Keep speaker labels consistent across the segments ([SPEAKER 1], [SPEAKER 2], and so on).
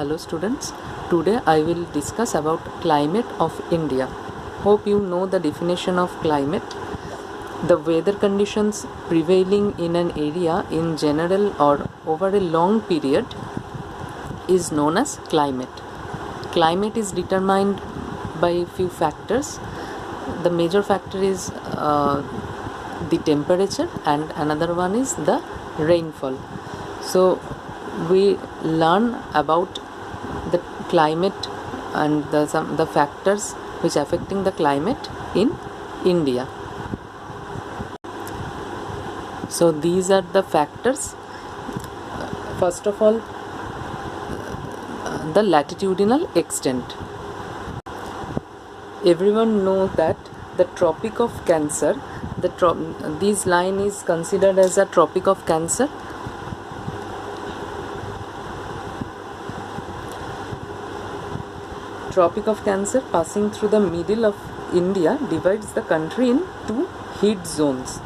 [SPEAKER 1] Hello students, today I will discuss about climate of India. Hope you know the definition of climate. The weather conditions prevailing in an area in general or over a long period is known as climate. Climate is determined by a few factors. The major factor is the temperature and another one is the rainfall. So we learn about the climate and the factors which affecting the climate in India. So these are the factors. First of all, the latitudinal extent. Everyone knows that the Tropic of Cancer, this line is considered as a Tropic of Cancer. Tropic of Cancer passing through the middle of India divides the country in two heat zones.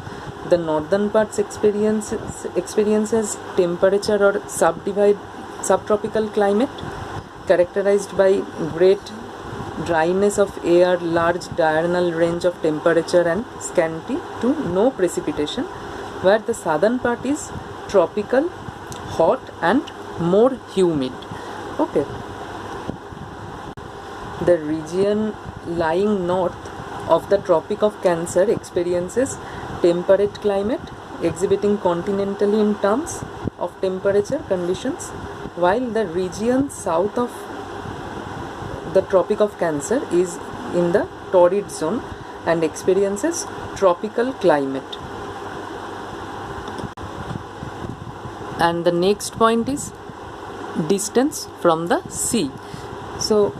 [SPEAKER 1] The northern parts experiences temperature or subtropical climate characterized by great dryness of air, large diurnal range of temperature and scanty to no precipitation, where the southern part is tropical, hot and more humid. Okay. The region lying north of the Tropic of Cancer experiences temperate climate exhibiting continentally in terms of temperature conditions, while the region south of the Tropic of Cancer is in the torrid zone and experiences tropical climate. And the next point is distance from the sea. So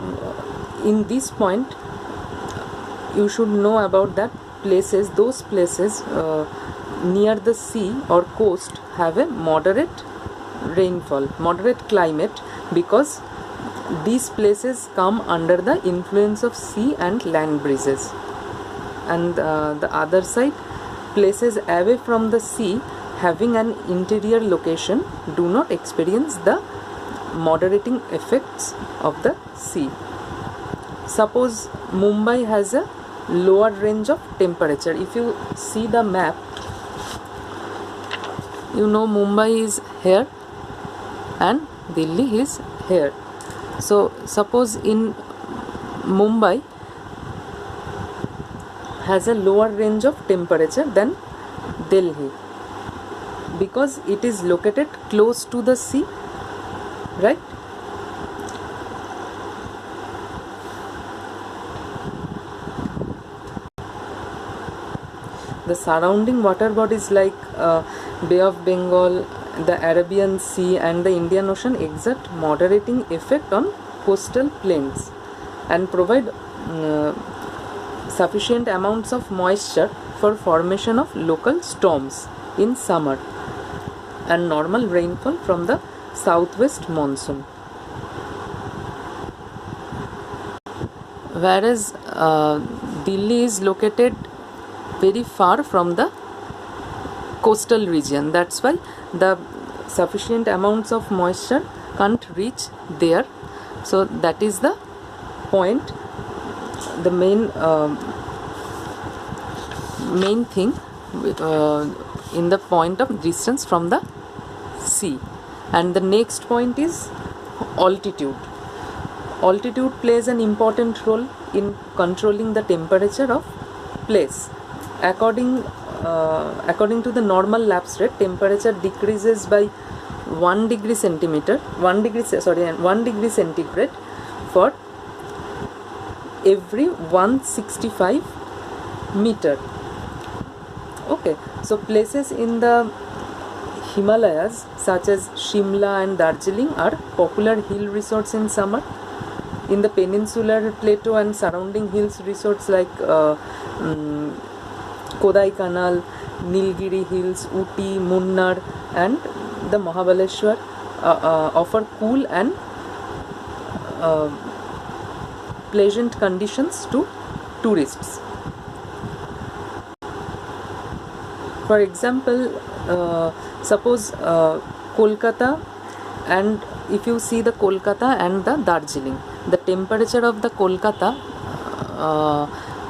[SPEAKER 1] in this point you should know about that those places near the sea or coast have a moderate rainfall, moderate climate, because these places come under the influence of sea and land breezes, and the other side, places away from the sea having an interior location do not experience the moderating effects of the sea. Suppose Mumbai has a lower range of temperature. If you see the map, you know Mumbai is here and Delhi is here. So suppose in Mumbai has a lower range of temperature than Delhi because it is located close to the sea, right? The surrounding water bodies like Bay of Bengal, the Arabian Sea and the Indian Ocean exert moderating effect on coastal plains and provide sufficient amounts of moisture for formation of local storms in summer and normal rainfall from the southwest monsoon. Whereas Delhi is located very far from the coastal region, that's why the sufficient amounts of moisture can't reach there. So that is the point, the main thing in the point of distance from the sea. And the next point is altitude. Altitude plays an important role in controlling the temperature of place. According to the normal lapse rate, temperature decreases by 1 degree centigrade for every 165 meter. Okay, so places in the Himalayas such as Shimla and Darjeeling are popular hill resorts in summer. In the peninsular plateau and surrounding hills resorts like Kodaikanal, Nilgiri Hills, Ooty, Munnar and the Mahabaleshwar offer cool and pleasant conditions to tourists. For example, suppose Kolkata and if you see the Kolkata and the Darjeeling, the temperature of the Kolkata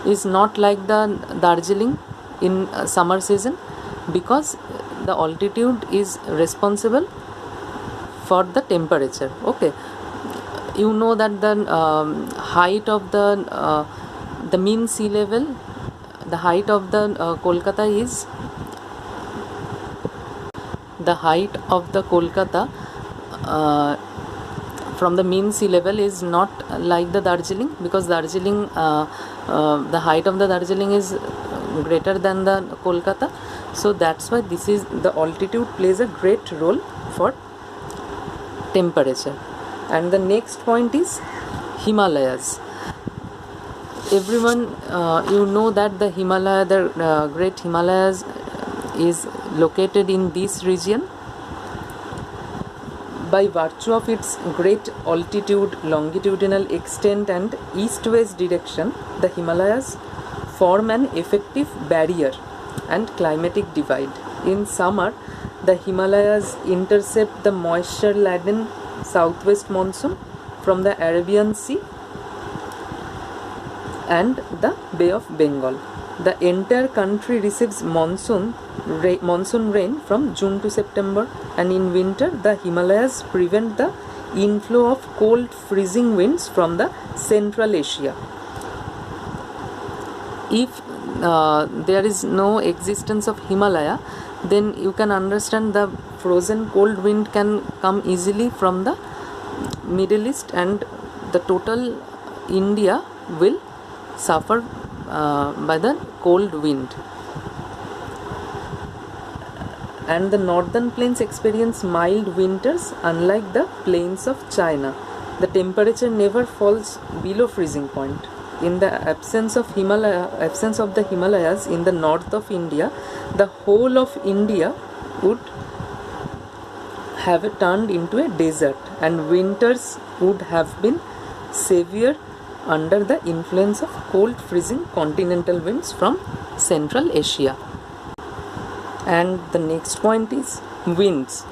[SPEAKER 1] is not like the Darjeeling in summer season, because the altitude is responsible for the temperature. Okay, you know that the height of the mean sea level, the height of the Kolkata is the height of the Kolkata from the mean sea level is not like the Darjeeling, because Darjeeling the height of the Darjeeling is greater than the Kolkata. So that's why this is the altitude plays a great role for temperature. And the next point is Himalayas. Everyone you know that the Himalaya, the great Himalayas is located in this region. By virtue of its great altitude, longitudinal extent and east-west direction, the Himalayas form an effective barrier and climatic divide. In summer, the Himalayas intercept the moisture-laden southwest monsoon from the Arabian Sea and the Bay of Bengal. The entire country receives monsoon rain from June to September, and in winter the Himalayas prevent the inflow of cold freezing winds from the Central Asia. If there is no existence of Himalaya, then you can understand the frozen cold wind can come easily from the Middle East, and the total India will suffer by the cold wind. And the northern plains experience mild winters, unlike the plains of China. The temperature never falls below freezing point. In the absence of the Himalayas in the north of India, the whole of India would have turned into a desert, and winters would have been severe under the influence of cold freezing continental winds from Central Asia. And the next point is winds.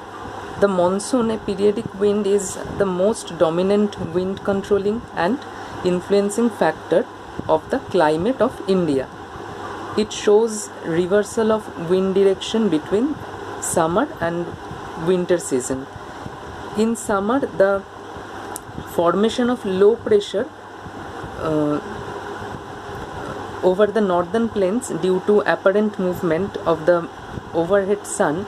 [SPEAKER 1] The monsoon, a periodic wind, is the most dominant wind controlling and influencing factor of the climate of India. It shows reversal of wind direction between summer and winter season. In summer, the formation of low pressure over the northern plains due to apparent movement of the overhead sun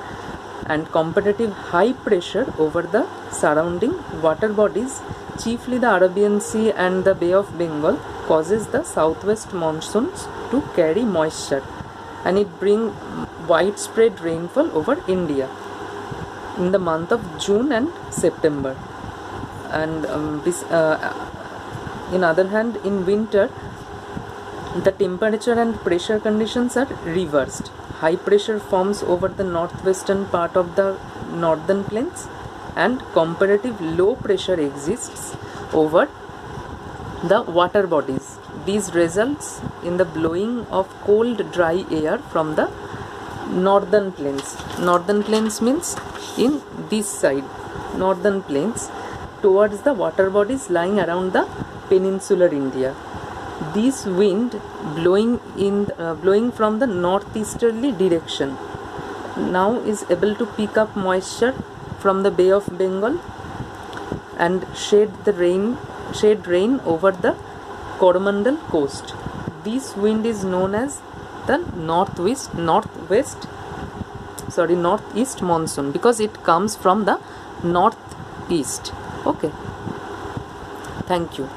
[SPEAKER 1] and comparative high pressure over the surrounding water bodies, chiefly the Arabian Sea and the Bay of Bengal, causes the southwest monsoons to carry moisture, and it brings widespread rainfall over India in the month of June and September. And in other hand, in winter, the temperature and pressure conditions are reversed. High pressure forms over the northwestern part of the northern plains, and comparative low pressure exists over the water bodies. These results in the blowing of cold dry air from the northern plains. Northern plains means in this side, northern plains, towards the water bodies lying around the peninsular India. This wind blowing from the northeasterly direction now is able to pick up moisture from the Bay of Bengal and shed rain over the Coromandel coast. This wind is known as the northeast monsoon, because it comes from the northeast. Okay, thank you.